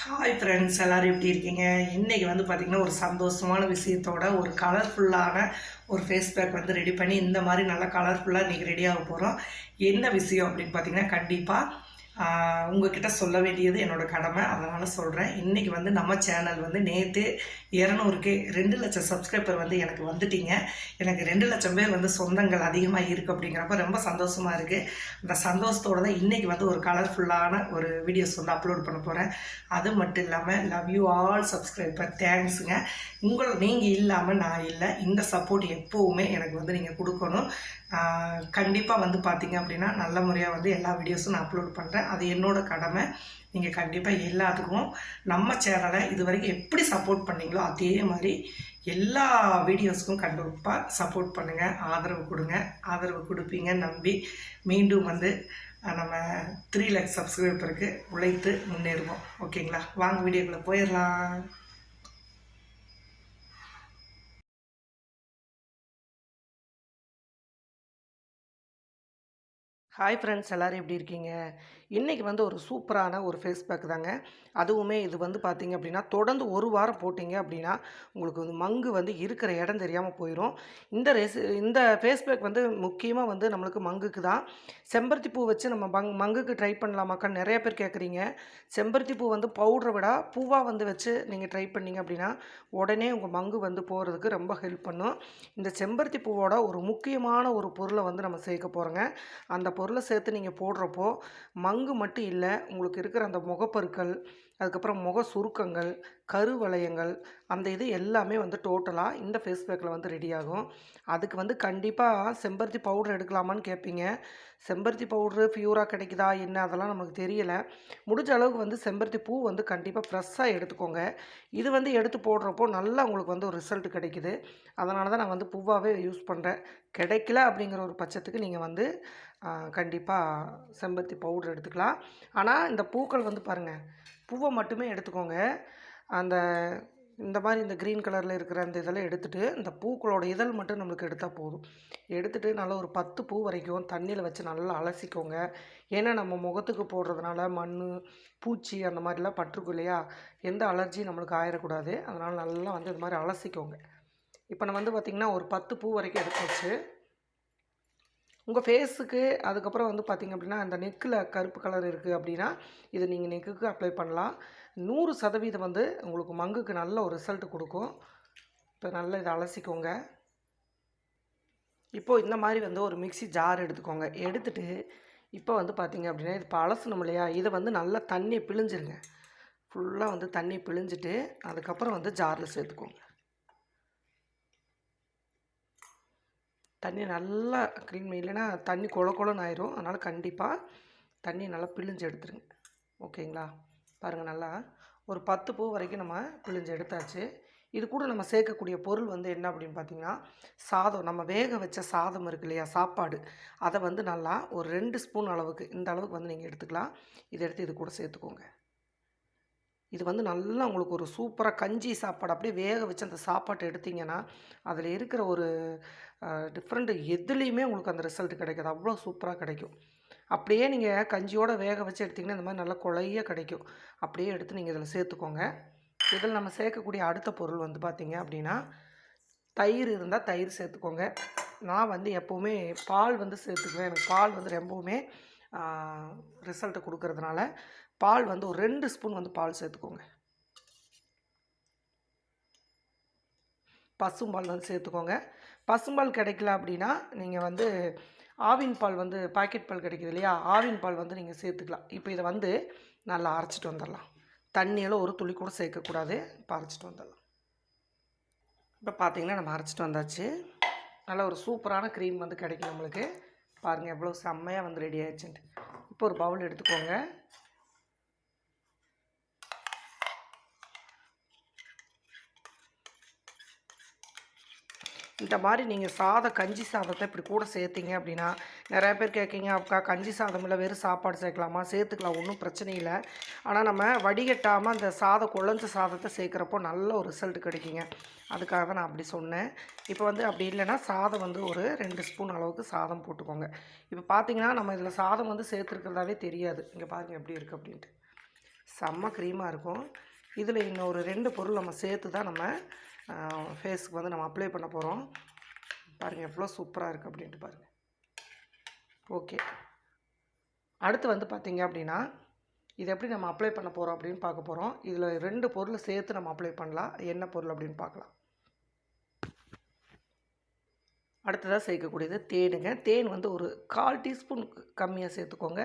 Hi friends, எல்லோரும் எப்படி இருக்கீங்க? இன்றைக்கி வந்து பார்த்திங்கன்னா ஒரு சந்தோஷமான விஷயத்தோட ஒரு கலர்ஃபுல்லான ஒரு ஃபேஸ் பேக் வந்து ரெடி பண்ணி இந்த மாதிரி நல்லா கலர்ஃபுல்லாக இன்றைக்கி ரெடியாக போகிறோம். என்ன விஷயம் அப்படின்னு பார்த்திங்கன்னா, கண்டிப்பாக உங்ககிட்ட சொல்ல வேண்டியது என்னோடய கடமை. அதனால் சொல்கிறேன். இன்றைக்கி வந்து நம்ம சேனல் வந்து நேற்று 200K 2 லட்சம் சப்ஸ்கிரைபர் வந்து எனக்கு வந்துட்டீங்க. எனக்கு 2 லட்சம் பேர் வந்து சொந்தங்கள் அதிகமாக இருக்குது. அப்படிங்கிறப்ப ரொம்ப சந்தோஷமாக இருக்குது. அந்த சந்தோஷத்தோடு தான் இன்றைக்கி வந்து ஒரு கலர்ஃபுல்லான ஒரு வீடியோஸ் வந்து அப்லோட் பண்ண போகிறேன். அது மட்டும் இல்லாமல் லவ் யூ ஆல் சப்ஸ்கிரைபர், தேங்க்ஸுங்க. நீங்கள் இல்லாமல் நான் இல்லை. இந்த சப்போர்ட் எப்போவுமே எனக்கு வந்து நீங்கள் கொடுக்கணும். கண்டிப்பாக வந்து பார்த்திங்க அப்படின்னா நல்ல முறையாக வந்து எல்லா வீடியோஸும் நான் அப்லோட் பண்ணுறேன். அது என்னோடய கடமை. நீங்கள் கண்டிப்பாக எல்லாத்துக்கும் நம்ம சேனலை இது வரைக்கும் எப்படி சப்போர்ட் பண்ணீங்களோ அதே மாதிரி எல்லா வீடியோஸுக்கும் கண்டிப்பாக சப்போர்ட் பண்ணுங்கள், ஆதரவு கொடுங்க. ஆதரவு கொடுப்பீங்க நம்பி மீண்டும் வந்து நம்ம 3 லேக் சப்ஸ்கிரைபருக்கு உழைத்து முன்னேறுவோம். ஓகேங்களா? வாங்க வீடியோக்குள்ளே போயிடலாம். ஹாய் ஃப்ரெண்ட்ஸ், எல்லோரும் எப்படி இருக்கீங்க? இன்றைக்கி வந்து ஒரு சூப்பரான ஒரு ஃபேஸ் பேக் தாங்க. அதுவுமே இது வந்து பார்த்திங்க அப்படின்னா தொடர்ந்து ஒரு வாரம் போட்டிங்க அப்படின்னா உங்களுக்கு வந்து மங்கு வந்து இருக்கிற இடம் தெரியாமல் போயிடும். இந்த ஃபேஸ் பேக் வந்து முக்கியமாக வந்து நம்மளுக்கு மங்குக்கு தான். செம்பருத்தி பூ வச்சு நம்ம மங்குக்கு ட்ரை பண்ணலாமாக்கான்னு நிறைய பேர் கேட்குறீங்க. செம்பருத்தி பூ வந்து பவுடரை விட பூவாக வந்து வச்சு நீங்கள் ட்ரை பண்ணிங்க அப்படின்னா உடனே உங்கள் மங்கு வந்து போகிறதுக்கு ரொம்ப ஹெல்ப் பண்ணும். இந்த செம்பருத்தி பூவோட ஒரு முக்கியமான ஒரு பொருளை வந்து நம்ம சேர்க்க போகிறோங்க. அந்த பொருளை சேர்த்து நீங்கள் போடுறப்போ மங்கு மட்டும் இல்லை, உங்களுக்கு இருக்கிற அந்த முகப்பருக்கள், அதுக்கப்புறம் முக சுருக்கங்கள், கருவளையங்கள், அந்த இது எல்லாமே வந்து டோட்டலாக இந்த ஃபேஸ் பேக்கில் வந்து ரெடி ஆகும். அதுக்கு வந்து கண்டிப்பாக செம்பருத்தி பவுடர் எடுக்கலாமான்னு கேட்பீங்க. செம்பருத்தி பவுட்ரு பியூராக கிடைக்குதா என்ன அதெல்லாம் நமக்கு தெரியலை. முடிஞ்ச அளவுக்கு வந்து செம்பருத்தி பூ வந்து கண்டிப்பாக ஃப்ரெஷ்ஷாக எடுத்துக்கோங்க. இது வந்து எடுத்து போடுறப்போ நல்லா உங்களுக்கு வந்து ஒரு ரிசல்ட் கிடைக்குது. அதனால தான் நான் வந்து பூவாகவே யூஸ் பண்ணுறேன். கிடைக்கல அப்படிங்கிற ஒரு பட்சத்துக்கு நீங்கள் வந்து கண்டிப்பாக செம்பருத்தி பவுடர் எடுத்துக்கலாம். ஆனால் இந்த பூக்கள் வந்து பாருங்கள், பூவை மட்டுமே எடுத்துக்கோங்க. அந்த இந்த மாதிரி இந்த க்ரீன் கலரில் இருக்கிற அந்த இதெல்லாம் எடுத்துகிட்டு இந்த பூக்களோட இதழ் மட்டும் நம்மளுக்கு எடுத்தால் போதும். எடுத்துகிட்டு நல்லா ஒரு 10 பூ வரைக்கும் தண்ணியில் வச்சு நல்லா அலசிக்கோங்க. ஏன்னா நம்ம முகத்துக்கு போடுறதுனால மண், பூச்சி அந்த மாதிரிலாம் பட்டிருக்கும் இல்லையா? எந்த அலர்ஜியும் நம்மளுக்கு ஆயிடக்கூடாது. அதனால் நல்லா வந்து இது மாதிரி அலசிக்கோங்க. இப்போ நான் வந்து பார்த்திங்கன்னா ஒரு 10 பூ வரைக்கும் எடுத்தாச்சு. உங்கள் ஃபேஸுக்கு அதுக்கப்புறம் வந்து பார்த்திங்க அப்படின்னா அந்த நெக்கில் கருப்பு கலர் இருக்குது அப்படின்னா இதை நீங்கள் நெக்குக்கு அப்ளை பண்ணலாம். 100% வந்து உங்களுக்கு மங்குக்கு நல்ல ஒரு ரிசல்ட் கொடுக்கும். இப்போ நல்லா இதை அலசிக்கோங்க. இப்போது இந்த மாதிரி வந்து ஒரு மிக்ஸி ஜார் எடுத்துக்கோங்க. எடுத்துகிட்டு இப்போ வந்து பார்த்திங்க அப்படின்னா இது இப்போ அலசணும் இல்லையா? இதை வந்து நல்லா தண்ணியை பிழிஞ்சிருங்க. ஃபுல்லாக வந்து தண்ணி பிழிஞ்சிட்டு அதுக்கப்புறம் வந்து ஜாரில் சேர்த்துக்கோங்க. தண்ணி நல்லா க்ளீன் இல்லைன்னா தண்ணி கொல கொலன்னு ஆயிரும். அதனால் கண்டிப்பாக தண்ணி நல்லா பிழிஞ்சு எடுத்துருங்க. ஓகேங்களா? பாருங்கள், நல்லா ஒரு 10 பூ வரைக்கும் நம்ம பிழிஞ்சு எடுத்தாச்சு. இது கூட நம்ம சேர்க்கக்கூடிய பொருள் வந்து என்ன அப்படின்னு பார்த்திங்கன்னா, சாதம், நம்ம வேக வச்ச சாதம் இருக்கு இல்லையா, சாப்பாடு, அதை வந்து நல்லா ஒரு 2 ஸ்பூன் அளவுக்கு, இந்த அளவுக்கு வந்து நீங்கள் எடுத்துக்கலாம். இதை எடுத்து இது கூட சேர்த்துக்கோங்க. இது வந்து நல்லா உங்களுக்கு ஒரு சூப்பராக கஞ்சி சாப்பாடு அப்படியே வேக வச்சு அந்த சாப்பாட்டை எடுத்திங்கன்னா அதில் இருக்கிற ஒரு டிஃப்ரெண்ட்டு எதுலேயுமே உங்களுக்கு அந்த ரிசல்ட் கிடைக்காது. அவ்வளோ சூப்பராக கிடைக்கும். அப்படியே நீங்கள் கஞ்சியோடு வேக வச்சு எடுத்திங்கன்னா இந்த மாதிரி நல்லா கொலையாக கிடைக்கும். அப்படியே எடுத்து நீங்கள் இதில் சேர்த்துக்கோங்க. இதில் நம்ம சேர்க்கக்கூடிய அடுத்த பொருள் வந்து பார்த்திங்க அப்படின்னா, தயிர் இருந்தால் தயிர் சேர்த்துக்கோங்க. நான் வந்து எப்போவுமே பால் வந்து சேர்த்துக்குவேன். எனக்கு பால் வந்து ரொம்பவுமே ரிசல்ட்டை கொடுக்கறதுனால பால் வந்து ஒரு 2 ஸ்பூன் வந்து பால் சேர்த்துக்கோங்க. பசும்பால் வந்து சேர்த்துக்கோங்க. பசும்பால் கிடைக்கல அப்படின்னா நீங்கள் வந்து ஆவின் பால் வந்து பாக்கெட் பால் கிடைக்குது இல்லையா, ஆவின் பால் வந்து நீங்கள் சேர்த்துக்கலாம். இப்போ இதை வந்து நல்லா அரைச்சிட்டு வந்துடலாம். தண்ணியெல்லாம் ஒரு துளி கூட சேர்க்கக்கூடாது. இப்போ அரைச்சிட்டு வந்துடலாம். இப்போ பார்த்திங்கன்னா நம்ம அரைச்சிட்டு வந்தாச்சு. நல்லா ஒரு சூப்பரான க்ரீம் வந்து கிடைக்கும் நம்மளுக்கு. பாருங்கள் எவ்வளோ செம்மையாக வந்து ரெடி ஆகிடுச்சுன்ட்டு. இப்போ ஒரு பவுல் எடுத்துக்கோங்க. இந்த மாதிரி நீங்கள் கஞ்சி சாதத்தை இப்படி கூட சேர்த்திங்க அப்படின்னா, நிறையா பேர் கேட்குங்க, அக்கா கஞ்சி சாதம் இல்லை வெறும் சாப்பாடு சேர்க்கலாமா? சேர்த்துக்கலாம், ஒன்றும் பிரச்சனை இல்லை. ஆனால் நம்ம வடிகட்டாமல் அந்த குழஞ்ச சாதத்தை சேர்க்குறப்போ நல்ல ஒரு ரிசல்ட் கிடைக்குங்க. அதுக்காக தான் நான் அப்படி சொன்னேன். இப்போ வந்து அப்படி இல்லைன்னா சாதம் வந்து ஒரு 2 ஸ்பூன் அளவுக்கு சாதம் போட்டுக்கோங்க. இப்போ பார்த்திங்கன்னா நம்ம இதில் சாதம் வந்து சேர்த்துருக்கிறதாவே தெரியாது. இங்கே பாருங்கள் எப்படி இருக்குது அப்படின்ட்டு. செம்ம க்ரீமாக இருக்கும். இதில் இன்னொரு 2 பொருள் நம்ம சேர்த்து தான் நம்ம ஃபேஸுக்கு வந்து நம்ம அப்ளை பண்ண போகிறோம். பாருங்கள் எவ்வளோ சூப்பராக இருக்குது அப்படின்ட்டு பாருங்கள். ஓகே, அடுத்து வந்து பார்த்திங்க அப்படின்னா இது எப்படி நம்ம அப்ளை பண்ண போகிறோம் அப்படின்னு பார்க்க போகிறோம். இதில் 2 பொருள் சேர்த்து நம்ம அப்ளை பண்ணலாம். என்ன பொருள் அப்படின்னு பார்க்கலாம். அடுத்ததாக சேர்க்கக்கூடியது தேனுங்க. தேன் வந்து ஒரு 1/4 டீஸ்பூன் கம்மியாக சேர்த்துக்கோங்க.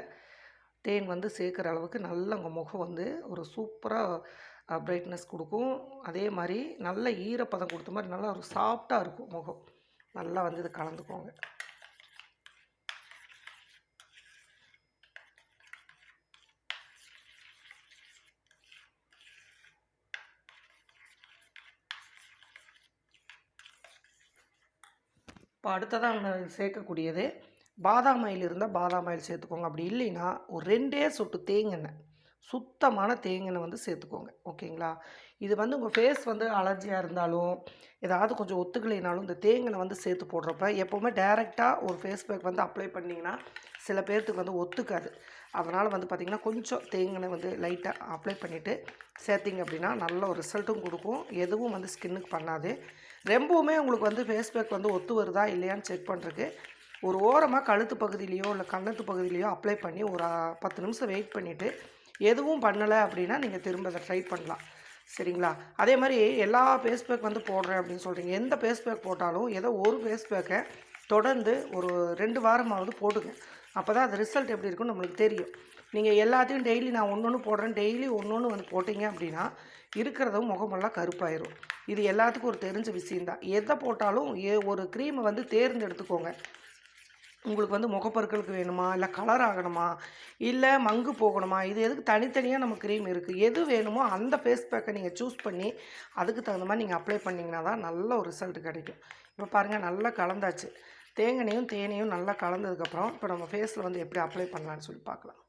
தேன் வந்து சேர்க்குற அளவுக்கு நல்ல உங்கள் முகம் வந்து ஒரு சூப்பராக பிரைட்னஸ் கொடுக்கும். அதே மாதிரி நல்ல ஈரப்பதம் கொடுத்த மாதிரி நல்லா ஒரு சாஃப்டாக இருக்கும் முகம். நல்லா வந்து இது கலந்துக்கோங்க. இப்போ அடுத்ததாக நம்ம சேர்க்கக்கூடியது பாதாம் ஆயில் இருந்தால் பாதாம் ஆயில் சேர்த்துக்கோங்க. அப்படி இல்லைன்னா ஒரு 2 சொட்டு தேங்கெண்ணெய், சுத்தமான தேங்கெண்ணெய் வந்து சேர்த்துக்கோங்க. ஓகேங்களா? இது வந்து உங்கள் ஃபேஸ் வந்து அலர்ஜியாக இருந்தாலும் ஏதாவது கொஞ்சம் ஒத்துக்கலைனாலும் இந்த தேங்கெண்ணெய் வந்து சேர்த்து போடுறப்ப எப்போவுமே டைரெக்டாக ஒரு ஃபேஸ் பேக் வந்து அப்ளை பண்ணிங்கன்னா சில பேர்த்துக்கு வந்து ஒத்துக்காது. அதனால் வந்து பார்த்திங்கன்னா கொஞ்சம் தேங்கெண்ணெய் வந்து லைட்டாக அப்ளை பண்ணிவிட்டு சேர்த்திங்க அப்படின்னா நல்ல ஒரு ரிசல்ட்டும் கொடுக்கும். எதுவும் வந்து ஸ்கின்னுக்கு பண்ணாது. ரொம்பவுமே உங்களுக்கு வந்து ஃபேஸ் பேக் வந்து ஒத்து வருதா இல்லையான்னு செக் பண்ணுறதுக்கு ஒரு ஓரமாக கழுத்து பகுதியிலையோ இல்லை கன்னத்து பகுதியிலையோ அப்ளை பண்ணி ஒரு 10 நிமிஷம் வெயிட் பண்ணிவிட்டு எதுவும் பண்ணலை அப்படின்னா நீங்கள் திரும்ப அதை ட்ரை பண்ணலாம். சரிங்களா? அதே மாதிரி எல்லா ஃபேஸ் பேக் வந்து போடுறேன் அப்படின்னு சொல்கிறீங்க. எந்த ஃபேஸ் பேக் போட்டாலும் ஏதோ ஒரு ஃபேஸ் பேக்கை தொடர்ந்து ஒரு 2 வாரமாவது போட்டுங்க. அப்போ தான் அது ரிசல்ட் எப்படி இருக்குன்னு நம்மளுக்கு தெரியும். நீங்கள் எல்லாத்தையும் டெய்லி நான் ஒன்று போடுறேன், டெய்லி ஒன்று வந்து போட்டிங்க அப்படின்னா இருக்கிறதும் முகமெல்லாம் கருப்பாயிரும். இது எல்லாத்துக்கும் ஒரு தெரிஞ்ச விஷயந்தான். எதை போட்டாலும் ஒரு க்ரீமை வந்து தேர்ந்தெடுத்துக்கோங்க. உங்களுக்கு வந்து முகப்பருக்களுக்கு வேணுமா, இல்லை கலர் ஆகணுமா, இல்லை மங்கு போகணுமா, இது எதுக்கு தனித்தனியாக நம்ம க்ரீம் இருக்குது. எது வேணுமோ அந்த ஃபேஸ் பேக்கை நீங்கள் சூஸ் பண்ணி அதுக்கு தகுந்த மாதிரி நீங்கள் அப்ளை பண்ணிங்கன்னா தான் நல்ல ஒரு ரிசல்ட் கிடைக்கும். இப்போ பாருங்கள் நல்லா கலந்தாச்சு. தேங்காயும் தேனையும் நல்லா கலந்ததுக்கப்புறம் இப்போ நம்ம ஃபேஸில் வந்து எப்படி அப்ளை பண்ணலான்னு சொல்லி பார்க்கலாம்.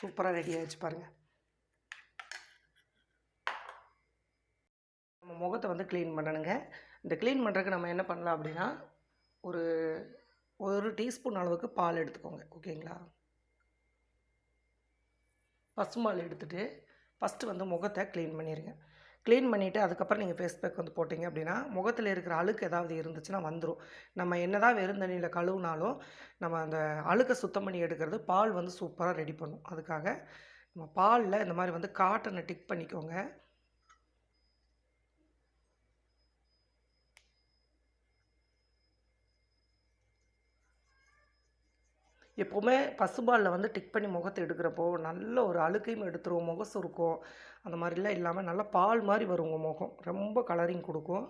சூப்பராக ரெடி ஆகிடுச்சு பாருங்கள். நம்ம முகத்தை வந்து க்ளீன் பண்ணணுங்க. இந்த க்ளீன் பண்ணுறதுக்கு நம்ம என்ன பண்ணலாம் அப்படின்னா ஒரு டீஸ்பூன் அளவுக்கு பால் எடுத்துக்கோங்க. ஓகேங்களா? பசும்பால் எடுத்துகிட்டு ஃபஸ்ட்டு வந்து முகத்தை க்ளீன் பண்ணிடுங்க. க்ளீன் பண்ணிவிட்டு அதுக்கப்புறம் நீங்கள் ஃபேஸ் பேக் வந்து போட்டிங்க அப்படின்னா முகத்தில் இருக்கிற அழுக்கு ஏதாவது இருந்துச்சுன்னா வந்துடும். நம்ம என்ன தான் வெறும் தண்ணியில் கழுவுனாலும் நம்ம அந்த அழுக்கை சுத்தம் பண்ணி எடுக்கிறது பால் வந்து சூப்பராக ரெடி பண்ணும். அதுக்காக நம்ம பாலில் இந்த மாதிரி வந்து காட்டனை டிக் பண்ணிக்கோங்க. எப்போவுமே பசுபாலில் வந்து டிக் பண்ணி முகத்தை எடுக்கிறப்போ நல்ல ஒரு அழுக்கையும் எடுத்துரும், முகம் சுருக்கும், அந்த மாதிரிலாம் இல்லாமல் நல்லா பால் மாதிரி வரும் உங்கள் முகம். ரொம்ப கலரிங் கொடுக்கும்.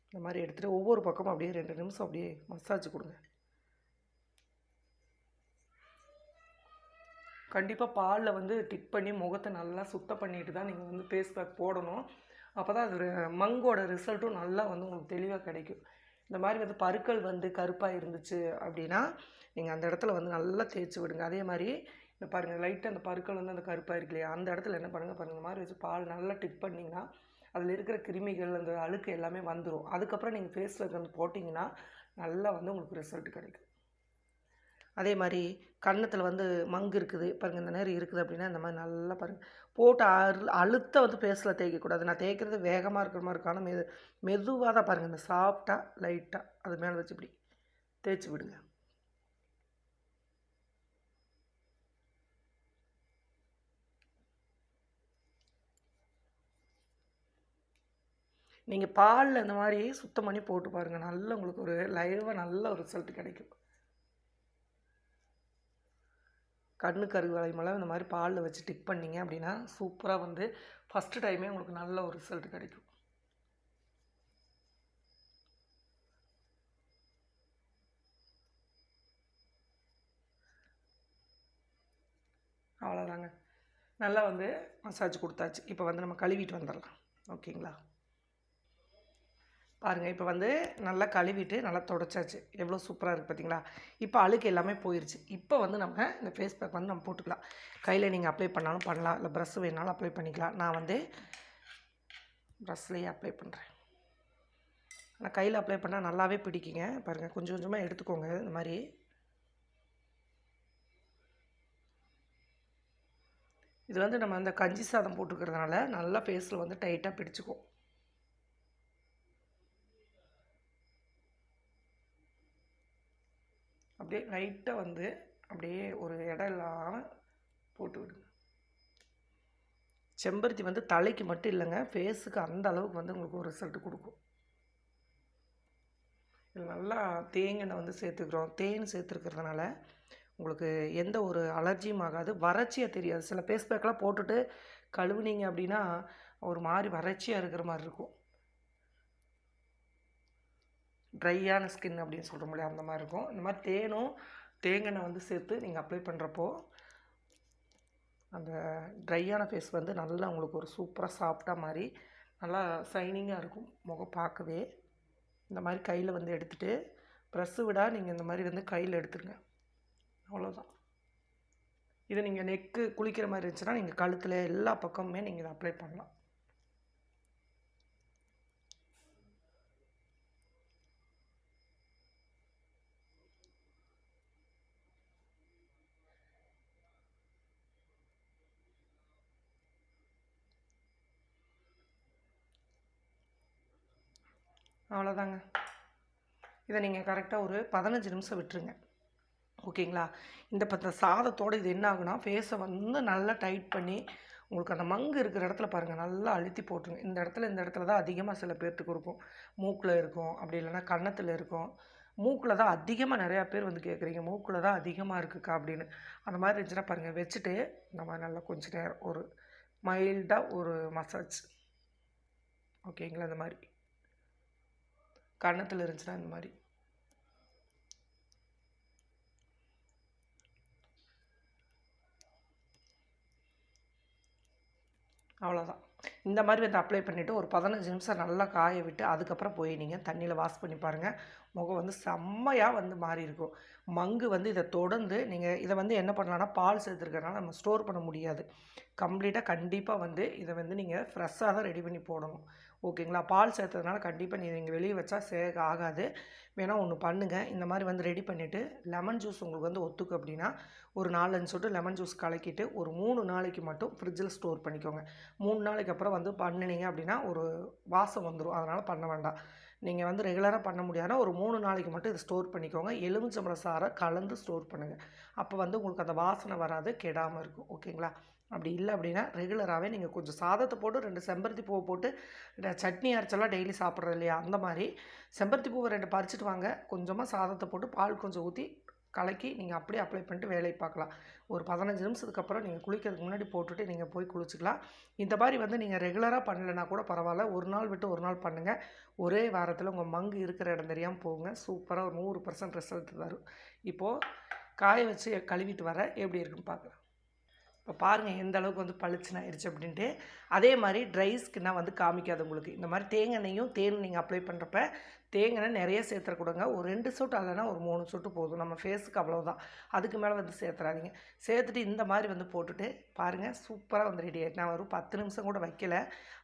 இந்த மாதிரி எடுத்துகிட்டு ஒவ்வொரு பக்கமும் அப்படியே 2 நிமிஷம் அப்படியே மசாஜ் கொடுங்க. கண்டிப்பாக பாலில் வந்து டிக் பண்ணி முகத்தை நல்லா சுத்தம் பண்ணிட்டு தான் நீங்கள் வந்து ஃபேஸ் பேக் போடணும். அப்போ தான் அது மங்கோட ரிசல்ட்டும் நல்லா வந்து உங்களுக்கு தெளிவாக கிடைக்கும். இந்த மாதிரி வந்து பருக்கள் வந்து கருப்பாக இருந்துச்சு அப்படின்னா நீங்கள் அந்த இடத்துல வந்து நல்லா தேய்ச்சி விடுங்க. அதே மாதிரி இந்த பாருங்கள் லைட்டாக அந்த பருக்கள் வந்து அந்த கருப்பாக இருக்கு இல்லையா, அந்த இடத்துல என்ன பாருங்கள் இந்த மாதிரி வச்சு பால் நல்லா டிப் பண்ணிங்கன்னா அதில் இருக்கிற கிருமிகள் அந்த அழுக்கு எல்லாமே வந்துடும். அதுக்கப்புறம் நீங்கள் ஃபேஸ் பேக் வந்து போட்டிங்கன்னா நல்லா வந்து உங்களுக்கு ரிசல்ட் கிடைக்கும். அதே மாதிரி கன்னத்தில் வந்து மங்கு இருக்குது பாருங்கள், இந்த நேரம் இருக்குது அப்படின்னா இந்த மாதிரி நல்லா பாருங்கள் போட்டு அழுத்த வந்து ஃபேஸில் தேய்க்கக்கூடாது. நான் தேய்க்கிறது வேகமாக இருக்கிற மாதிரி இருக்கும். ஆனால் மெதுவாக தான் பாருங்கள், இந்த சாஃப்டாக லைட்டாக அது மேலே வச்சு இப்படி தேய்ச்சி விடுங்க. நீங்கள் பாலில் இந்த மாதிரி சுத்தம் பண்ணி போட்டு பாருங்கள், நல்ல உங்களுக்கு ஒரு லைவாக நல்ல ஒரு ரிசல்ட் கிடைக்கும். கண்ணு கருவளையமெல்லாம் இந்த மாதிரி பாலில் வச்சு டிக் பண்ணிங்க அப்படின்னா சூப்பராக வந்து ஃபஸ்ட்டு டைமே உங்களுக்கு நல்ல ஒரு ரிசல்ட் கிடைக்கும். அவ்வளோதாங்க, நல்லா வந்து மசாஜ் கொடுத்தாச்சு. இப்போ வந்து நம்ம கழுவிட்டு வந்துடலாம். ஓகேங்களா? பாருங்கள், இப்போ வந்து நல்லா கழுவிட்டு நல்லா தொடச்சாச்சு. எவ்வளோ சூப்பராக இருக்குது பார்த்தீங்களா? இப்போ அழுக்கு எல்லாமே போயிடுச்சு. இப்போ வந்து நம்ம இந்த ஃபேஸ் பேக் வந்து நம்ம போட்டுக்கலாம். கையில் நீங்கள் அப்ளை பண்ணாலும் பண்ணலாம், இல்லை ப்ரஷ் வேணாலும் அப்ளை பண்ணிக்கலாம். நான் வந்து ப்ரஷ்லேயே அப்ளை பண்ணுறேன். ஆனால் கையில் அப்ளை பண்ணால் நல்லாவே பிடிக்குங்க. பாருங்கள், கொஞ்சம் கொஞ்சமாக எடுத்துக்கோங்க. இந்த மாதிரி இது வந்து நம்ம அந்த கஞ்சி சாதம் போட்டுக்கிறதுனால நல்லா ஃபேஸில் வந்து டைட்டாக பிடிச்சிக்கும். அப்படியே லைட்டாக வந்து அப்படியே ஒரு இடம் இல்லாமல் போட்டு விடுங்க. செம்பருத்தி வந்து தலைக்கு மட்டும் இல்லைங்க, ஃபேஸுக்கு அந்த அளவுக்கு வந்து உங்களுக்கு ஒரு ரிசல்ட் கொடுக்கும். இதில் நல்லா தேங்கெண்ணெய் வந்து சேர்த்துக்கிறோம். தேன் சேர்த்துருக்கிறதுனால உங்களுக்கு எந்த ஒரு அலர்ஜியும் ஆகாது, வறட்சியாக தெரியாது. சில ஃபேஸ் பேக்கெலாம் போட்டுட்டு கழுவுனீங்க அப்படின்னா ஒரு மாதிரி வறட்சியாக இருக்கிற மாதிரி இருக்கும். ட்ரையான ஸ்கின் அப்படின்னு சொல்கிற முடியாது, அந்த மாதிரி இருக்கும். இந்த மாதிரி தேனும் தேங்கெண்ணெய் வந்து சேர்த்து நீங்கள் அப்ளை பண்ணுறப்போ அந்த ட்ரையான ஃபேஸ் வந்து நல்லா உங்களுக்கு ஒரு சூப்பராக சாஃப்டாக மாதிரி நல்லா ஷைனிங்காக இருக்கும் முகம் பார்க்கவே. இந்த மாதிரி கையில் வந்து எடுத்துகிட்டு ப்ரெஸ்ஸு விடா நீங்கள் இந்த மாதிரி வந்து கையில் எடுத்துருங்க, அவ்வளோதான். இதை நீங்கள் நெக்கு குளிக்கிற மாதிரி இருந்துச்சுன்னா நீங்கள் கழுத்தில் எல்லா பக்கமுமே நீங்கள் இதை அப்ளை பண்ணலாம். அவ்வளோதாங்க. இதை நீங்கள் கரெக்டாக ஒரு 15 நிமிஷம் விட்டுருங்க, ஓகேங்களா. இந்த சாதத்தோடு இது என்ன ஆகுனா ஃபேஸை வந்து நல்லா டைட் பண்ணி உங்களுக்கு அந்த மங்கு இருக்கிற இடத்துல பாருங்கள் நல்லா அழுத்தி போட்டுருங்க. இந்த இடத்துல தான் அதிகமாக சில பேர்த்துக்கு இருக்கும், மூக்கில் இருக்கும், அப்படி இல்லைன்னா கன்னத்தில் இருக்கும். மூக்கில் தான் அதிகமாக நிறையா பேர் வந்து கேட்குறீங்க, மூக்கில் தான் அதிகமாக இருக்குக்கா அப்படின்னு. அந்த மாதிரி இருந்துச்சுன்னா பாருங்கள், வச்சுட்டு நம்ம நல்லா கொஞ்சம் நேரம் ஒரு மைல்டாக ஒரு மசாஜ், ஓகேங்களா. இந்த மாதிரி கன்னத்தில் இருந்துச்சுன்னா இந்த மாதிரி அவ்வளோதான். இந்த மாதிரி வந்து அப்ளை பண்ணிவிட்டு ஒரு 15 நிமிஷம் நல்லா காய விட்டு அதுக்கப்புறம் போய் நீங்கள் தண்ணியில் வாஷ் பண்ணி பாருங்கள். முகம் வந்து செம்மையாக வந்து மாறி இருக்கும். மங்கு வந்து இதை தொடர்ந்து நீங்கள் இதை வந்து என்ன பண்ணலான்னா, பால் சேர்த்துருக்கறனால நம்ம ஸ்டோர் பண்ண முடியாது. கம்ப்ளீட்டாக கண்டிப்பாக வந்து இதை வந்து நீங்கள் ஃப்ரெஷ்ஷாக தான் ரெடி பண்ணி போடணும், ஓகேங்களா. பால் சேர்த்ததுனால கண்டிப்பாக நீங்கள் வெளியே வச்சா ஆகாது. வேணால் ஒன்று பண்ணுங்கள், இந்த மாதிரி வந்து ரெடி பண்ணிவிட்டு லெமன் ஜூஸ் உங்களுக்கு வந்து ஒத்துக்கு அப்படின்னா ஒரு 4-5 சொட்டு லெமன் ஜூஸ் கலக்கிட்டு ஒரு 3 நாளைக்கு மட்டும் ஃப்ரிட்ஜில் ஸ்டோர் பண்ணிக்கோங்க. 3 நாளைக்கு அப்புறம் வந்து பண்ணினீங்க அப்படின்னா ஒரு வாசம் வந்துடும், அதனால் பண்ண வேண்டாம். நீங்கள் வந்து ரெகுலராக பண்ண முடியாதுன்னா ஒரு 3 நாளைக்கு மட்டும் இதை ஸ்டோர் பண்ணிக்கோங்க. எலுமிச்சம்பழ சாறை கலந்து ஸ்டோர் பண்ணுங்கள். அப்போ வந்து உங்களுக்கு அந்த வாசனை வராது, கெடாமல் இருக்கும், ஓகேங்களா. அப்படி இல்லை அப்படின்னா ரெகுலராகவே நீங்கள் கொஞ்சம் சாதத்தை போட்டு 2 செம்பருத்தி பூவை போட்டு சட்னி அரைச்செல்லாம் டெய்லி சாப்பிட்றது இல்லையா, அந்த மாதிரி செம்பருத்தி பூவை 2 பறிச்சுட்டு வாங்க, கொஞ்சமாக சாதத்தை போட்டு பால் கொஞ்சம் ஊற்றி கலக்கி நீங்கள் அப்படியே அப்ளை பண்ணிட்டு வேலையை பார்க்கலாம். ஒரு 15 நிமிஷத்துக்கு அப்புறம் நீங்கள் குளிக்கிறதுக்கு முன்னாடி போட்டுட்டு நீங்கள் போய் குளிச்சுக்கலாம். இந்த மாதிரி வந்து நீங்கள் ரெகுலராக பண்ணலைன்னா கூட பரவாயில்ல, ஒரு நாள் விட்டு ஒரு நாள் பண்ணுங்கள். ஒரே வாரத்தில் உங்கள் மங்கு இருக்கிற இடம் தெரியாமல் போங்க, சூப்பராக ஒரு 100% ரிசல்ட் தரும். இப்போது காய வச்சு கழுவிட்டு வர எப்படி இருக்குன்னு பார்க்கலாம். இப்போ பாருங்கள் எந்த அளவுக்கு வந்து பளிச்சுன்னு ஆயிடுச்சு அப்படின்ட்டு. அதே மாதிரி ட்ரை ஸ்கின்னாக வந்து காமிக்காது உங்களுக்கு. இந்த மாதிரி தேங்காய்னையும் தேன் நீங்கள் அப்ளை பண்ணுறப்ப தேங்காய் நிறைய சேர்த்துறக்கூடாங்க. ஒரு 2 சொட்டு இல்லைன்னா ஒரு 3 சொட்டு போதும், நம்ம ஃபேஸுக்கு அவ்வளோதான். அதுக்கு மேலே வந்து சேர்த்துறாதீங்க. சேர்த்துட்டு இந்த மாதிரி வந்து போட்டுட்டு பாருங்கள், சூப்பராக வந்து ரெடி ஆகிட்டு. நான் ஒரு 10 நிமிஷம் கூட வைக்கல,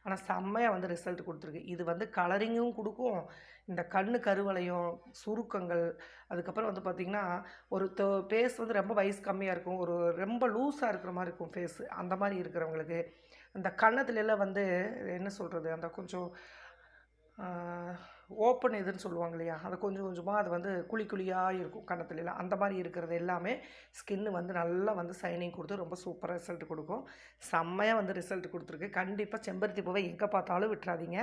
ஆனால் செம்மையாக வந்து ரிசல்ட் கொடுத்துருக்கு. இது வந்து கலரிங்கும் கொடுக்கும், இந்த கண்ணு கருவளையம் சுருக்கங்கள், அதுக்கப்புறம் வந்து பார்த்திங்கன்னா ஒரு ஃபேஸ் வந்து ரொம்ப வயசு கம்மியாக இருக்கும், ஒரு ரொம்ப லூஸாக இருக்கிற மாதிரி இருக்கும் ஃபேஸு. அந்த மாதிரி இருக்கிறவங்களுக்கு அந்த கன்னத்துலலாம் வந்து என்ன சொல்கிறது, அந்த கொஞ்சம் ஓப்பன் இதுன்னு சொல்லுவாங்க இல்லையா, அதை கொஞ்சம் கொஞ்சமாக அது வந்து குழியாக இருக்கும் கன்னத்துலலாம். அந்த மாதிரி இருக்கிறது எல்லாமே ஸ்கின்னு வந்து நல்லா வந்து சைனிங் கொடுத்து ரொம்ப சூப்பராக ரிசல்ட் கொடுக்கும். செம்மையாக வந்து ரிசல்ட் கொடுத்துருக்கு. கண்டிப்பாக செம்பருத்தி பூவை எங்கே பார்த்தாலும் விட்டுறாதீங்க,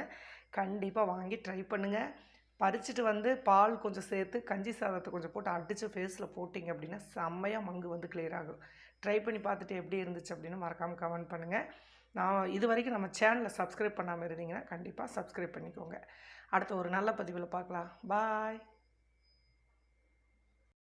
கண்டிப்பாக வாங்கி ட்ரை பண்ணுங்கள். பறிச்சுட்டு வந்து பால் கொஞ்சம் சேர்த்து கஞ்சி சாதத்தை கொஞ்சம் போட்டு அடித்து ஃபேஸில் போட்டிங்க அப்படின்னா செம்மையாக மங்கு வந்து கிளியர் ஆகும். ட்ரை பண்ணி பார்த்துட்டு எப்படி இருந்துச்சு அப்படின்னு மறக்காமல் கமெண்ட் பண்ணுங்கள். நான் இது வரைக்கும் நம்ம சேனலை சப்ஸ்கிரைப் பண்ணாமல் இருந்தீங்கன்னா கண்டிப்பாக சப்ஸ்கிரைப் பண்ணிக்கோங்க. அடுத்த ஒரு நல்ல பதிவில் பார்க்கலாம். பாய்.